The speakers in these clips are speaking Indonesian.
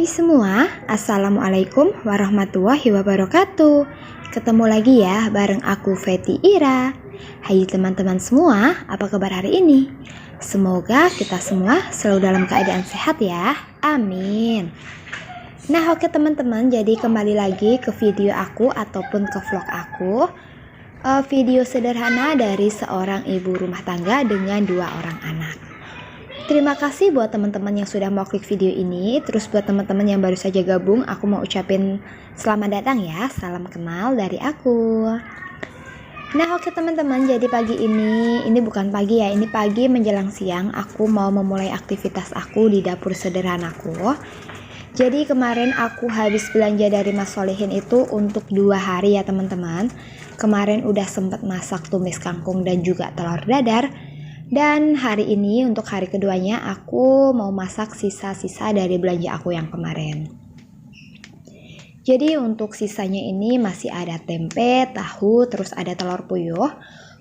Hai semua, Assalamualaikum warahmatullahi wabarakatuh. Ketemu lagi ya bareng aku Feti Ira. Hai teman-teman semua, apa kabar hari ini? Semoga kita semua selalu dalam keadaan sehat ya, amin. Nah oke teman-teman, jadi kembali lagi ke video aku ataupun ke vlog aku. Video sederhana dari seorang ibu rumah tangga dengan 2 orang anak. Terima kasih buat teman-teman yang sudah mau klik video ini. Terus buat teman-teman yang baru saja gabung, aku mau ucapin selamat datang ya. Salam kenal dari aku. Nah oke teman-teman, jadi pagi ini bukan pagi ya, ini pagi menjelang siang. Aku mau memulai aktivitas aku di dapur sederhanaku. Jadi kemarin aku habis belanja dari Mas Solehin itu untuk 2 hari ya teman-teman. Kemarin udah sempat masak tumis kangkung dan juga telur dadar. Dan hari ini untuk hari keduanya aku mau masak sisa-sisa dari belanja aku yang kemarin. Jadi untuk sisanya ini masih ada tempe, tahu, terus ada telur puyuh.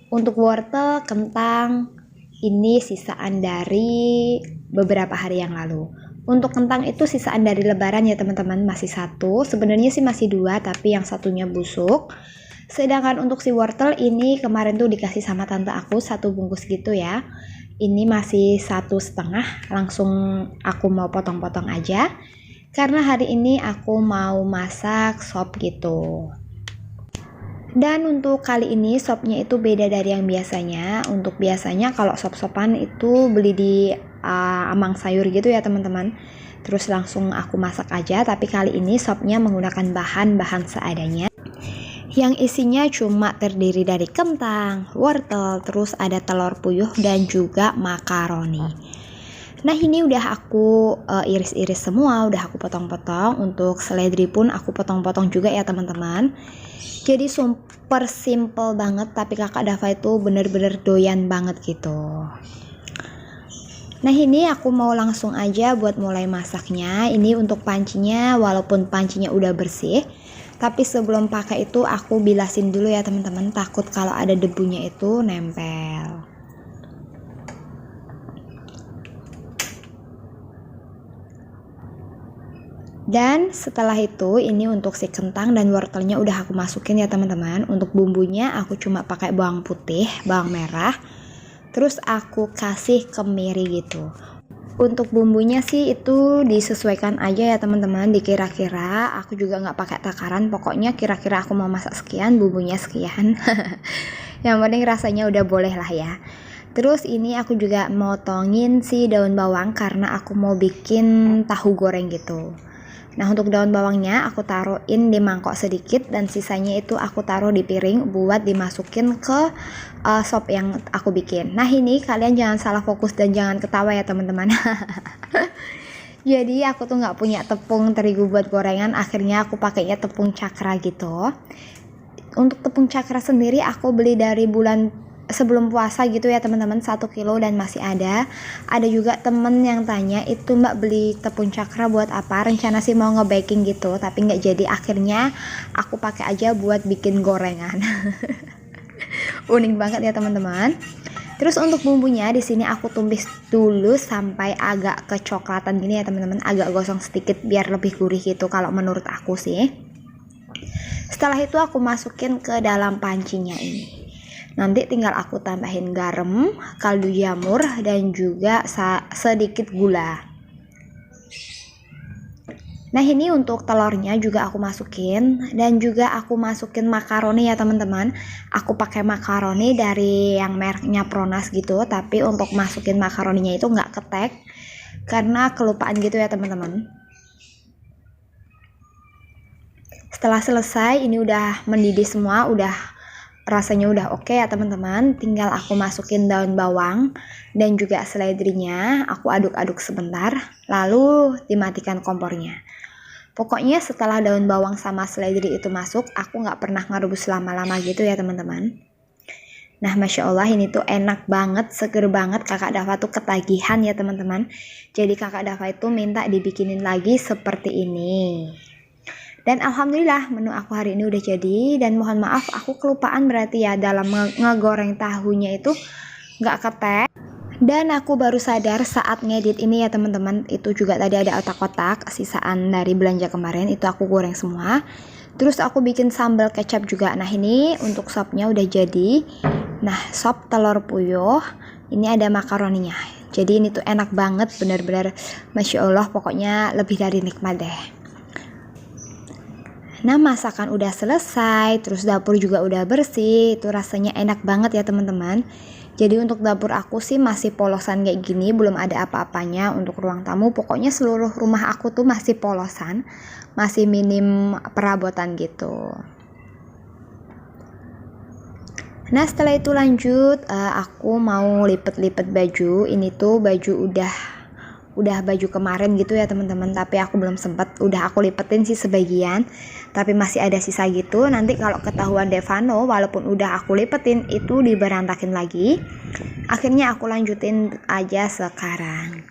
Untuk wortel, kentang, ini sisaan dari beberapa hari yang lalu. Untuk kentang itu sisaan dari lebaran ya teman-teman, masih 1. Sebenarnya sih masih 2, tapi yang satunya busuk. Sedangkan untuk si wortel ini kemarin tuh dikasih sama tante aku 1 bungkus gitu ya. Ini masih 1,5, langsung aku mau potong-potong aja. Karena hari ini aku mau masak sop gitu. Dan untuk kali ini sopnya itu beda dari yang biasanya. Untuk biasanya kalau sop-sopan itu beli di amang sayur gitu ya teman-teman. Terus langsung aku masak aja, tapi kali ini sopnya menggunakan bahan-bahan seadanya. Yang isinya cuma terdiri dari kentang, wortel, terus ada telur puyuh dan juga makaroni. Nah ini udah aku iris-iris semua, udah aku potong-potong. Untuk seledri pun aku potong-potong juga ya teman-teman. Jadi super simple banget, tapi kakak Dava itu bener-bener doyan banget gitu. Nah ini aku mau langsung aja buat mulai masaknya. Ini untuk pancinya, walaupun pancinya udah bersih, tapi sebelum pakai itu aku bilasin dulu ya teman-teman, takut kalau ada debunya itu nempel. Dan setelah itu ini untuk si kentang dan wortelnya udah aku masukin ya teman-teman. Untuk bumbunya aku cuma pakai bawang putih, bawang merah, terus aku kasih kemiri gitu. Untuk bumbunya sih itu disesuaikan aja ya teman-teman, dikira-kira. Aku juga nggak pakai takaran, pokoknya kira-kira aku mau masak sekian, bumbunya sekian. Yang penting rasanya udah boleh lah ya. Terus ini aku juga motongin si daun bawang karena aku mau bikin tahu goreng gitu. Nah untuk daun bawangnya aku taruhin di mangkok sedikit dan sisanya itu aku taruh di piring buat dimasukin ke sop yang aku bikin. Nah ini kalian jangan salah fokus dan jangan ketawa ya teman-teman. Jadi aku tuh nggak punya tepung terigu buat gorengan, akhirnya aku pakainya tepung cakra gitu. Untuk tepung cakra sendiri aku beli dari bulan sebelum puasa gitu ya teman-teman, 1 kilo dan masih ada. Ada juga temen yang tanya, itu mbak beli tepung cakra buat apa? Rencana sih mau nge-baking gitu, tapi nggak jadi. Akhirnya aku pakai aja buat bikin gorengan. Unik banget ya teman-teman. Terus untuk bumbunya di sini aku tumis dulu sampai agak kecoklatan gini ya teman-teman, agak gosong sedikit biar lebih gurih gitu kalau menurut aku sih. Setelah itu aku masukin ke dalam pancinya ini. Nanti tinggal aku tambahin garam, kaldu jamur, dan juga sedikit gula. Nah ini untuk telurnya juga aku masukin, dan juga aku masukin makaroni ya teman-teman. Aku pakai makaroni dari yang mereknya Pronas gitu, tapi untuk masukin makaroninya itu nggak ketek karena kelupaan gitu ya teman-teman. Setelah selesai ini udah mendidih semua, rasanya udah oke ya teman-teman. Tinggal aku masukin daun bawang dan juga seledrinya, aku aduk-aduk sebentar lalu dimatikan kompornya. Pokoknya setelah daun bawang sama seledri itu masuk, aku nggak pernah ngerebus lama-lama gitu ya teman-teman. Nah Masya Allah ini tuh enak banget, seger banget. Kakak Dava tuh ketagihan ya teman-teman. Jadi kakak Dava itu minta dibikinin lagi seperti ini. Dan alhamdulillah menu aku hari ini udah jadi. Dan mohon maaf aku kelupaan berarti ya dalam ngegoreng tahunya itu nggak ketek. Dan aku baru sadar saat ngedit ini ya teman-teman, itu juga tadi ada otak-otak sisaan dari belanja kemarin, itu aku goreng semua. Terus aku bikin sambal kecap juga. Nah ini untuk sopnya udah jadi. Nah sop telur puyuh, ini ada makaroninya. Jadi ini tuh enak banget, bener-bener Masya Allah, pokoknya lebih dari nikmat deh. Nah masakan udah selesai, terus dapur juga udah bersih, itu rasanya enak banget ya teman-teman. Jadi untuk dapur aku sih masih polosan kayak gini, belum ada apa-apanya. Untuk ruang tamu pokoknya seluruh rumah aku tuh masih polosan, masih minim perabotan gitu. Nah setelah itu lanjut, aku mau lipet-lipet baju. Ini tuh baju udah baju kemarin gitu ya teman-teman, tapi aku belum sempet, udah aku lipetin sih sebagian, tapi masih ada sisa gitu. Nanti kalau ketahuan Devano, walaupun udah aku lipetin, itu diberantakin lagi. Akhirnya aku lanjutin aja sekarang.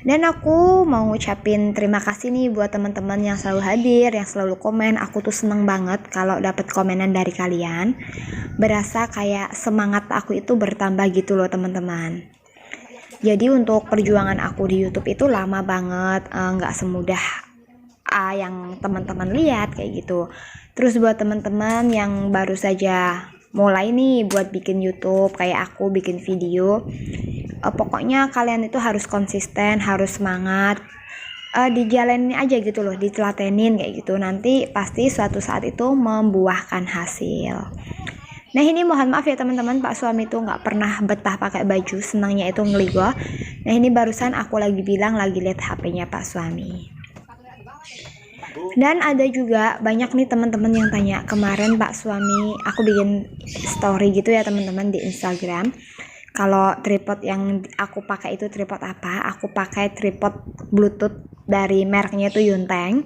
Dan aku mau ngucapin terima kasih nih buat teman-teman yang selalu hadir, yang selalu komen. Aku tuh seneng banget kalau dapet komenan dari kalian. Berasa kayak semangat aku itu bertambah gitu loh teman-teman. Jadi untuk perjuangan aku di YouTube itu lama banget, nggak semudah yang teman-teman lihat kayak gitu. Terus buat teman-teman yang baru saja mulai nih buat bikin YouTube kayak aku bikin video, pokoknya kalian itu harus konsisten, harus semangat, dijalanin aja gitu loh, ditelatenin kayak gitu. Nanti pasti suatu saat itu membuahkan hasil. Nah ini mohon maaf ya teman-teman, Pak suami tuh nggak pernah betah pakai baju, senangnya itu ngeligo. Nah ini barusan aku lagi bilang lagi lihat HP-nya Pak suami. Dan ada juga banyak nih teman-teman yang tanya, kemarin Pak suami aku bikin story gitu ya teman-teman di Instagram. Kalau tripod yang aku pakai itu tripod apa? Aku pakai tripod Bluetooth dari mereknya itu Yunteng.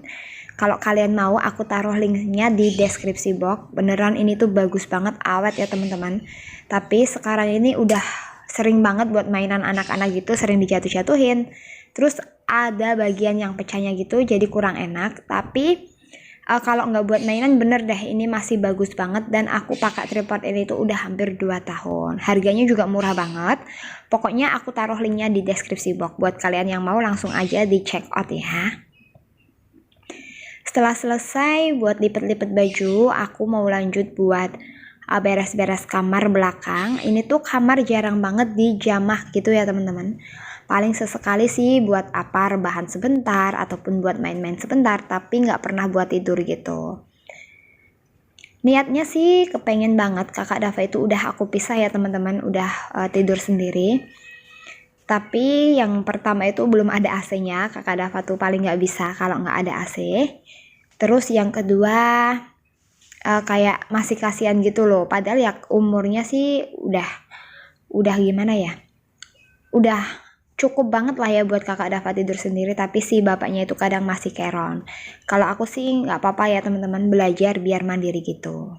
Kalau kalian mau, aku taruh linknya di deskripsi box. Beneran ini tuh bagus banget, awet ya teman-teman. Tapi sekarang ini udah sering banget buat mainan anak-anak gitu, sering dijatuh-jatuhin. Terus ada bagian yang pecahnya gitu, jadi kurang enak. Tapi kalau nggak buat mainan, bener deh, ini masih bagus banget. Dan aku pakai tripod ini tuh udah hampir 2 tahun. Harganya juga murah banget. Pokoknya aku taruh linknya di deskripsi box. Buat kalian yang mau langsung aja di check out ya. Setelah selesai buat lipet-lipet baju, aku mau lanjut buat beres-beres kamar belakang. Ini tuh kamar jarang banget dijamah gitu ya teman-teman. Paling sesekali sih buat apa rebahan sebentar ataupun buat main-main sebentar, tapi nggak pernah buat tidur gitu. Niatnya sih kepengen banget kakak Dava itu udah aku pisah ya teman-teman, udah tidur sendiri. Tapi yang pertama itu belum ada AC-nya, kakak Dava tuh paling nggak bisa kalau nggak ada AC. Terus yang kedua kayak masih kasihan gitu loh, padahal ya umurnya sih udah gimana ya, udah cukup banget lah ya buat kakak Dava tidur sendiri, tapi si bapaknya itu kadang masih keron. Kalau aku sih nggak apa-apa ya teman-teman, belajar biar mandiri gitu.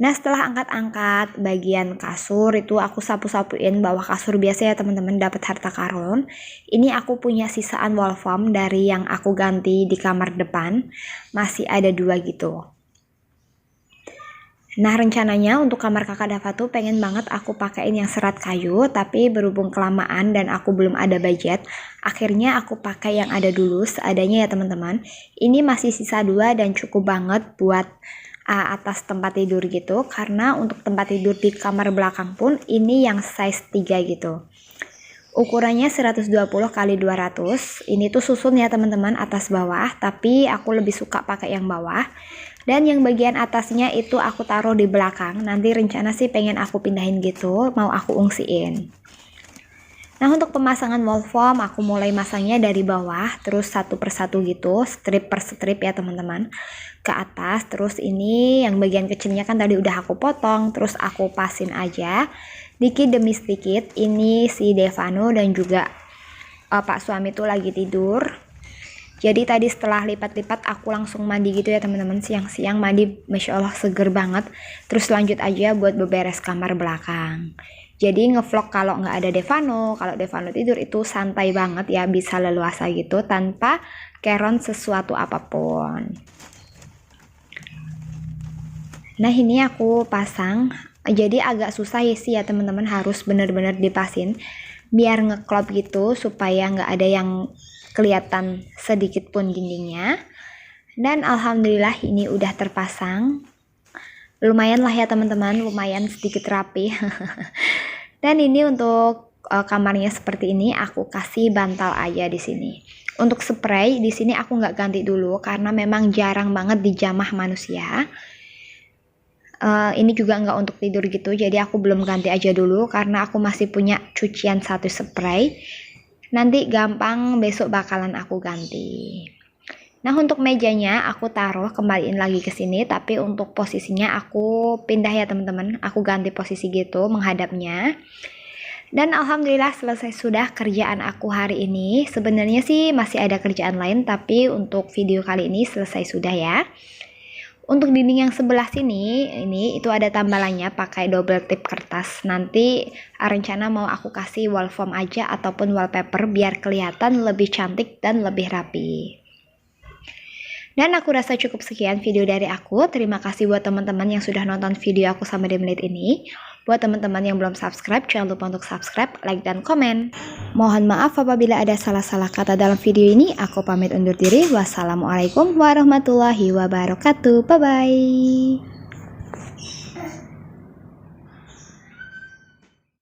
Nah setelah angkat-angkat bagian kasur itu aku sapu-sapuin bawah kasur biasa ya teman-teman, dapat harta karun. Ini aku punya sisaan wall foam dari yang aku ganti di kamar depan, masih ada 2 gitu. Nah rencananya untuk kamar kakak Dava tuh pengen banget aku pakein yang serat kayu, tapi berhubung kelamaan dan aku belum ada budget, akhirnya aku pakai yang ada dulu seadanya ya teman-teman. Ini masih sisa 2 dan cukup banget buat atas tempat tidur gitu, karena untuk tempat tidur di kamar belakang pun ini yang size 3 gitu. Ukurannya 120 x 200. Ini tuh susun ya teman-teman, atas bawah, tapi aku lebih suka pakai yang bawah. Dan yang bagian atasnya itu aku taruh di belakang. Nanti rencana sih pengen aku pindahin gitu, mau aku ungsiin. Nah untuk pemasangan wall foam aku mulai masangnya dari bawah, terus satu persatu gitu, strip per strip ya teman-teman, ke atas. Terus ini yang bagian kecilnya kan tadi udah aku potong, terus aku pasin aja dikit demi sedikit. Ini si Devano dan juga Pak suami tuh lagi tidur. Jadi tadi setelah lipat-lipat aku langsung mandi gitu ya teman-teman, siang-siang mandi, Masya Allah seger banget. Terus lanjut aja buat beberes kamar belakang. Jadi ngevlog kalau nggak ada Devano, kalau Devano tidur itu santai banget ya, bisa leluasa gitu tanpa keron sesuatu apapun. Nah ini aku pasang Jadi agak susah ya sih ya teman-teman, harus bener-bener dipasin biar ngeklop gitu supaya nggak ada yang kelihatan sedikit pun dindingnya. Dan alhamdulillah ini udah terpasang. Lumayan lah ya teman-teman, lumayan sedikit rapi. Dan ini untuk kamarnya seperti ini, aku kasih bantal aja di sini. Untuk spray di sini aku nggak ganti dulu karena memang jarang banget dijamah manusia. Ini juga nggak untuk tidur gitu, jadi aku belum ganti aja dulu karena aku masih punya cucian satu spray. Nanti gampang besok bakalan aku ganti. Nah, untuk mejanya aku taruh kembaliin lagi ke sini, tapi untuk posisinya aku pindah ya teman-teman. Aku ganti posisi gitu menghadapnya. Dan alhamdulillah selesai sudah kerjaan aku hari ini. Sebenarnya sih masih ada kerjaan lain, tapi untuk video kali ini selesai sudah ya. Untuk dinding yang sebelah sini, ini itu ada tambalannya pakai double tip kertas. Nanti rencana mau aku kasih wall foam aja ataupun wallpaper biar kelihatan lebih cantik dan lebih rapi. Dan aku rasa cukup sekian video dari aku. Terima kasih buat teman-teman yang sudah nonton video aku sampai di menit ini. Buat teman-teman yang belum subscribe, jangan lupa untuk subscribe, like, dan komen. Mohon maaf apabila ada salah-salah kata dalam video ini. Aku pamit undur diri. Wassalamualaikum warahmatullahi wabarakatuh. Bye-bye.